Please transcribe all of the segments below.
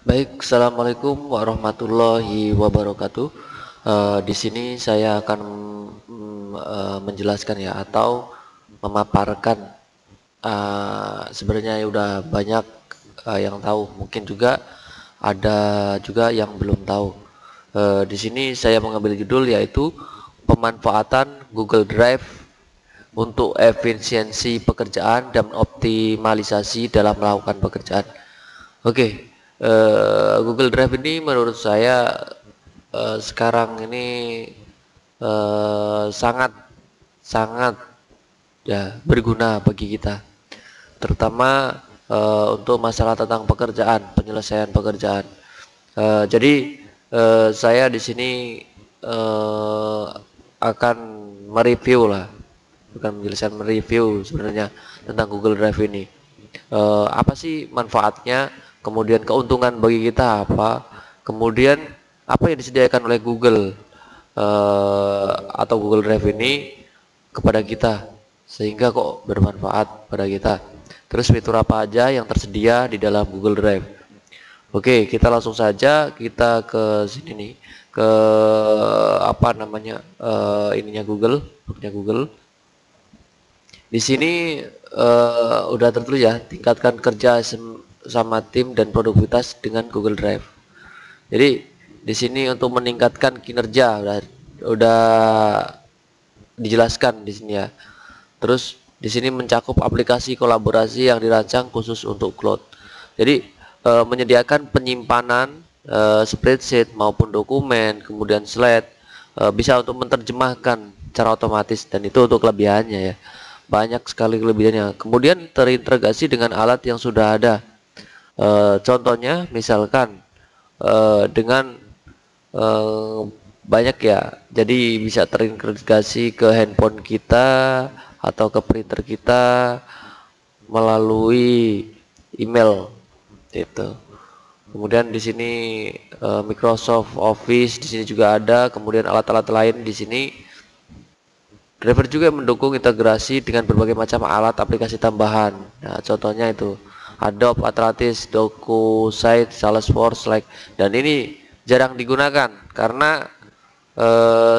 Baik, assalamualaikum warahmatullahi wabarakatuh. Di sini saya akan menjelaskan ya atau memaparkan sebenarnya udah banyak yang tahu, mungkin juga ada juga yang belum tahu. Di sini saya mengambil judul yaitu pemanfaatan Google Drive untuk efisiensi pekerjaan dan optimalisasi dalam melakukan pekerjaan. Oke, Google Drive ini menurut saya sekarang ini sangat sangat ya berguna bagi kita, terutama untuk masalah tentang pekerjaan, penyelesaian pekerjaan. Jadi saya di sini eh, akan mereview lah, bukan menjelaskan, mereview sebenarnya tentang Google Drive ini. Apa sih manfaatnya, kemudian keuntungan bagi kita apa, kemudian apa yang disediakan oleh Google atau Google Drive ini kepada kita sehingga kok bermanfaat pada kita. Terus fitur apa aja yang tersedia di dalam Google Drive. Oke, kita langsung saja kita ke sini nih, ke apa namanya ininya Google, booknya Google. Di sini udah tertulis ya, tingkatkan kerja sama tim dan produktivitas dengan Google Drive. Jadi di sini untuk meningkatkan kinerja udah dijelaskan di sini ya. Terus di sini mencakup aplikasi kolaborasi yang dirancang khusus untuk cloud. Jadi menyediakan penyimpanan spreadsheet maupun dokumen, kemudian slide, bisa untuk menerjemahkan cara otomatis, dan itu untuk kelebihannya ya. Banyak sekali kelebihannya. Kemudian terintegrasi dengan alat yang sudah ada. Contohnya misalkan dengan eh, banyak ya, jadi bisa terintegrasi ke handphone kita atau ke printer kita melalui email itu. Kemudian di sini Microsoft Office di sini juga ada, kemudian alat-alat lain di sini. Driver juga mendukung integrasi dengan berbagai macam alat aplikasi tambahan. Nah, contohnya itu Adobe Atlantis, DocuSign, Salesforce, Slack, dan ini jarang digunakan karena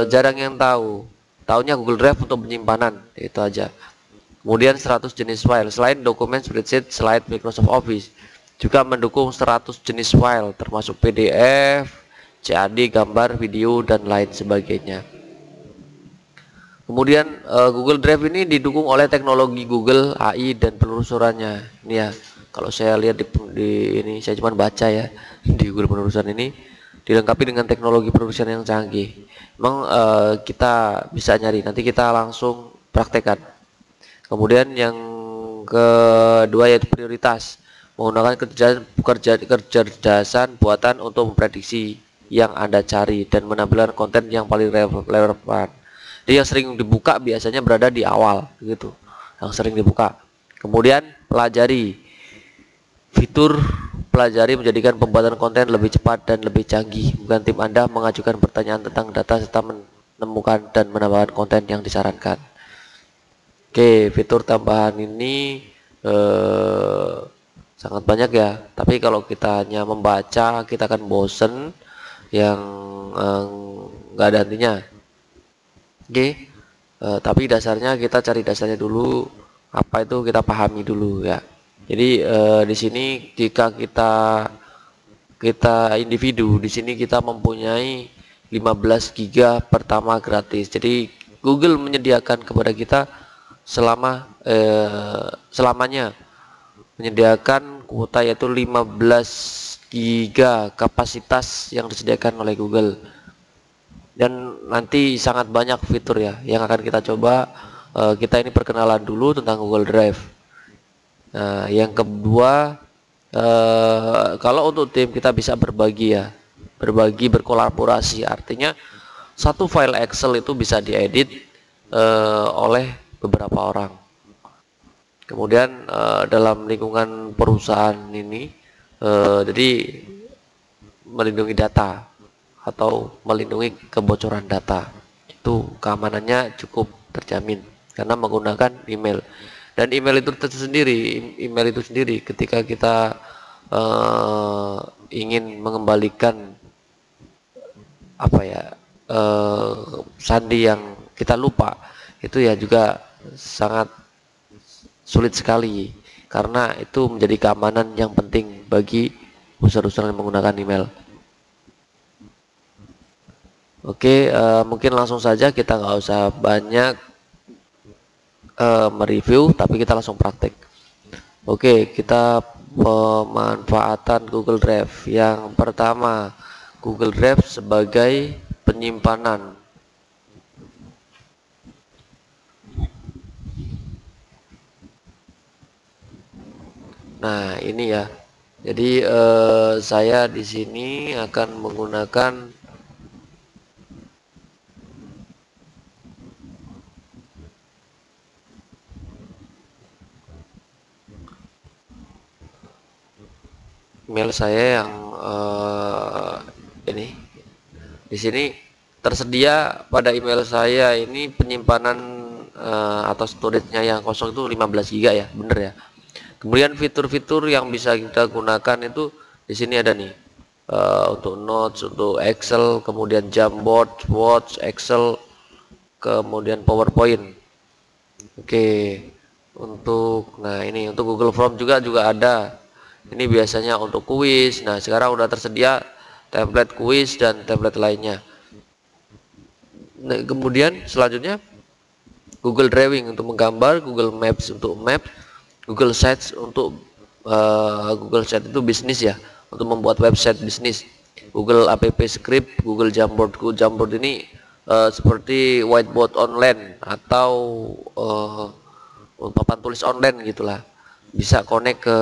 jarang yang tahu. Taunya Google Drive untuk penyimpanan, itu aja. Kemudian 100 jenis file selain dokumen, spreadsheet, slide, Microsoft Office juga mendukung 100 jenis file termasuk PDF, CAD, gambar, video, dan lain sebagainya. Kemudian Google Drive ini didukung oleh teknologi Google AI dan penelusurannya. Ini ya, kalau saya lihat di ini saya cuma baca ya di Google penelusuran ini dilengkapi dengan teknologi penelusuran yang canggih. Memang kita bisa nyari, nanti kita langsung praktekkan. Kemudian yang kedua yaitu prioritas, menggunakan kecerdasan buatan untuk memprediksi yang Anda cari dan menampilkan konten yang paling relevan. Dia yang sering dibuka biasanya berada di awal gitu, yang sering dibuka. Kemudian pelajari, fitur pelajari menjadikan pembuatan konten lebih cepat dan lebih canggih. Bukan tim Anda mengajukan pertanyaan tentang data serta menemukan dan menambahkan konten yang disarankan. Oke, fitur tambahan ini eh, sangat banyak ya. Tapi kalau kita hanya membaca, kita akan bosen yang eh, nggak ada artinya. Oke, tapi dasarnya kita cari dasarnya dulu. Apa itu kita pahami dulu ya. Jadi di sini jika kita kita individu, di sini kita mempunyai 15 giga pertama gratis. Jadi Google menyediakan kepada kita selamanya menyediakan kuota yaitu 15 giga kapasitas yang disediakan oleh Google. Dan nanti sangat banyak fitur ya yang akan kita coba. Kita ini perkenalan dulu tentang Google Drive. Nah, yang kedua, kalau untuk tim kita bisa berbagi ya, berbagi, berkolaborasi. Artinya satu file Excel itu bisa diedit oleh beberapa orang. Kemudian dalam lingkungan perusahaan ini, jadi melindungi data atau melindungi kebocoran data, itu keamanannya cukup terjamin karena menggunakan email. Dan email itu sendiri ketika kita ingin mengembalikan apa ya, sandi yang kita lupa, itu ya juga sangat sulit sekali, karena itu menjadi keamanan yang penting bagi user-user yang menggunakan email. Oke, mungkin langsung saja, kita nggak usah banyak mereview, tapi kita langsung praktek. Oke, kita pemanfaatan Google Drive. Yang pertama, Google Drive sebagai penyimpanan. Nah, ini ya. Jadi saya di sini akan menggunakan email saya yang ini. Di sini tersedia pada email saya ini penyimpanan atau storage-nya yang kosong itu 15 GB ya, bener ya. Kemudian fitur-fitur yang bisa kita gunakan itu di sini ada nih, untuk notes, untuk Excel, kemudian Jamboard, Watch, Excel, kemudian PowerPoint. Oke, nah ini untuk Google Form juga ada. Ini biasanya untuk kuis. Nah, sekarang udah tersedia template kuis dan template lainnya. Nah, kemudian selanjutnya Google Drawing untuk menggambar, Google Maps untuk map, Google Sites untuk Google Sites itu bisnis ya, untuk membuat website bisnis. Google App Script, Google Jamboard. Google Jamboard ini seperti whiteboard online atau papan tulis online gitulah. Bisa connect ke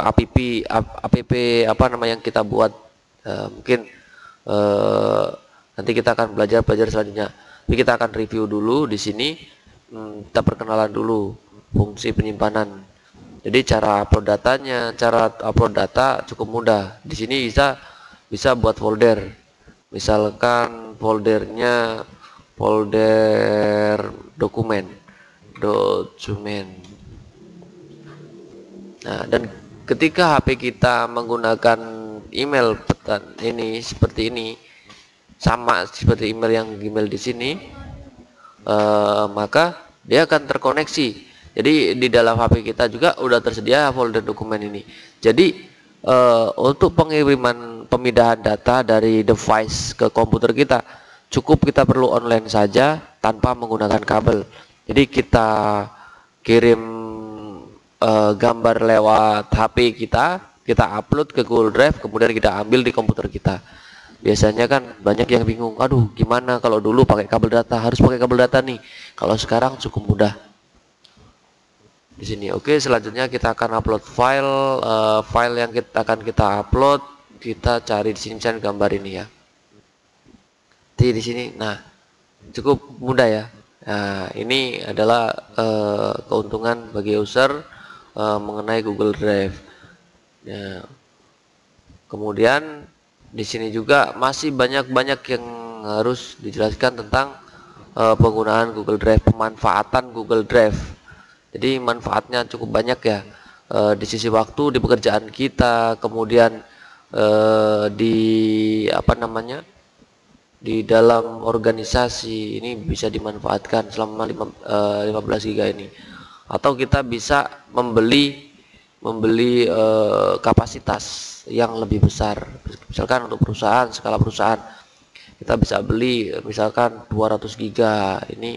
app apa nama yang kita buat. Mungkin nanti kita akan belajar selanjutnya. Tapi kita akan review dulu di sini. Kita perkenalan dulu fungsi penyimpanan. Jadi cara upload datanya, cara upload data cukup mudah. Di sini bisa buat folder. Misalkan foldernya folder dokumen. Nah, dan ketika HP kita menggunakan email petan ini seperti ini, sama seperti email di sini, maka dia akan terkoneksi. Jadi di dalam HP kita juga udah tersedia folder dokumen ini. Jadi untuk pengiriman pemindahan data dari device ke komputer kita, cukup kita perlu online saja tanpa menggunakan kabel. Jadi kita kirim gambar lewat HP kita upload ke Google Drive, kemudian kita ambil di komputer kita. Biasanya kan banyak yang bingung, aduh gimana kalau dulu pakai kabel data, harus pakai kabel data nih. Kalau sekarang cukup mudah. Di sini, oke, selanjutnya kita akan upload file yang akan kita upload. Kita cari di sini misalnya gambar ini ya. Di sini, nah cukup mudah ya. Nah, ini adalah keuntungan bagi user mengenai Google Drive. Ya. Kemudian di sini juga masih banyak yang harus dijelaskan tentang penggunaan Google Drive, pemanfaatan Google Drive. Jadi manfaatnya cukup banyak ya, di sisi waktu, di pekerjaan kita, kemudian di di dalam organisasi ini bisa dimanfaatkan selama 15 GB ini. Atau kita bisa membeli kapasitas yang lebih besar, misalkan untuk perusahaan, skala perusahaan kita bisa beli misalkan 200 GB ini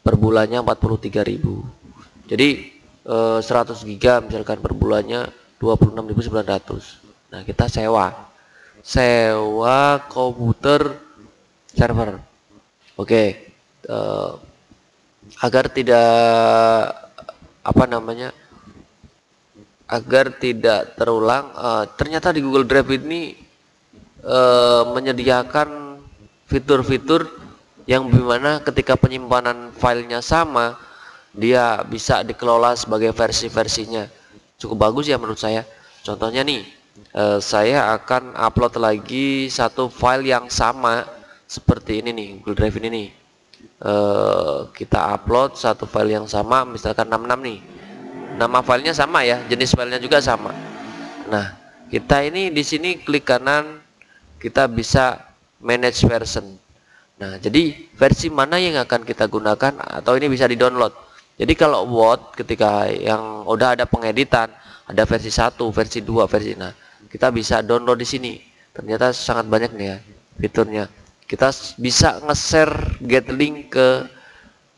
per bulannya 43.000. Jadi 100 GB misalkan per bulannya 26.900. Nah, kita sewa komputer server. Oke, agar tidak terulang, ternyata di Google Drive ini menyediakan fitur-fitur yang dimana ketika penyimpanan filenya sama, dia bisa dikelola sebagai versi-versinya. Cukup bagus ya menurut saya. Contohnya nih, saya akan upload lagi satu file yang sama seperti ini nih, Google Drive ini nih. Kita upload satu file yang sama, misalkan 66 nih. Nama filenya sama ya, jenis filenya juga sama. Nah, kita ini di sini klik kanan, kita bisa manage version. Nah, jadi versi mana yang akan kita gunakan atau ini bisa di-download. Jadi kalau Word ketika yang udah ada pengeditan, ada versi 1, versi 2, versi, nah, kita bisa download di sini. Ternyata sangat banyak nih ya fiturnya. Kita bisa nge-share get link ke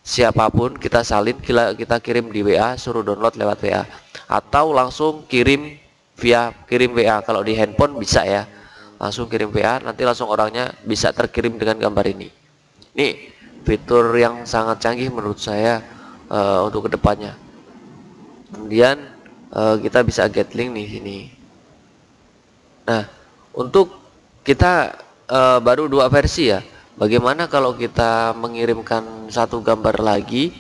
siapapun, kita salin, kita kirim di WA, suruh download lewat WA, atau langsung kirim WA. Kalau di handphone bisa ya, langsung kirim WA, nanti langsung orangnya bisa terkirim dengan gambar ini. Ini fitur yang sangat canggih menurut saya untuk kedepannya. Kemudian kita bisa get link di sini. Nah, untuk kita baru 2 versi ya. Bagaimana kalau kita mengirimkan satu gambar lagi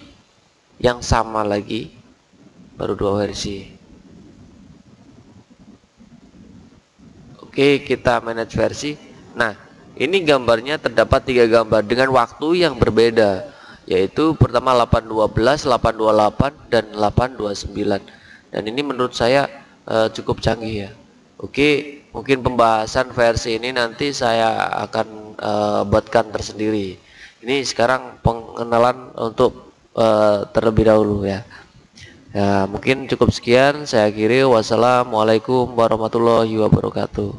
yang sama lagi, baru 2 versi. Oke, kita manage versi. Nah, ini gambarnya terdapat 3 gambar dengan waktu yang berbeda, yaitu pertama 812, 828 dan 829. Dan ini menurut saya cukup canggih ya. Oke, mungkin pembahasan versi ini nanti saya akan buatkan tersendiri. Ini sekarang pengenalan untuk terlebih dahulu ya. Ya, mungkin cukup sekian saya akhiri. Wassalamualaikum warahmatullahi wabarakatuh.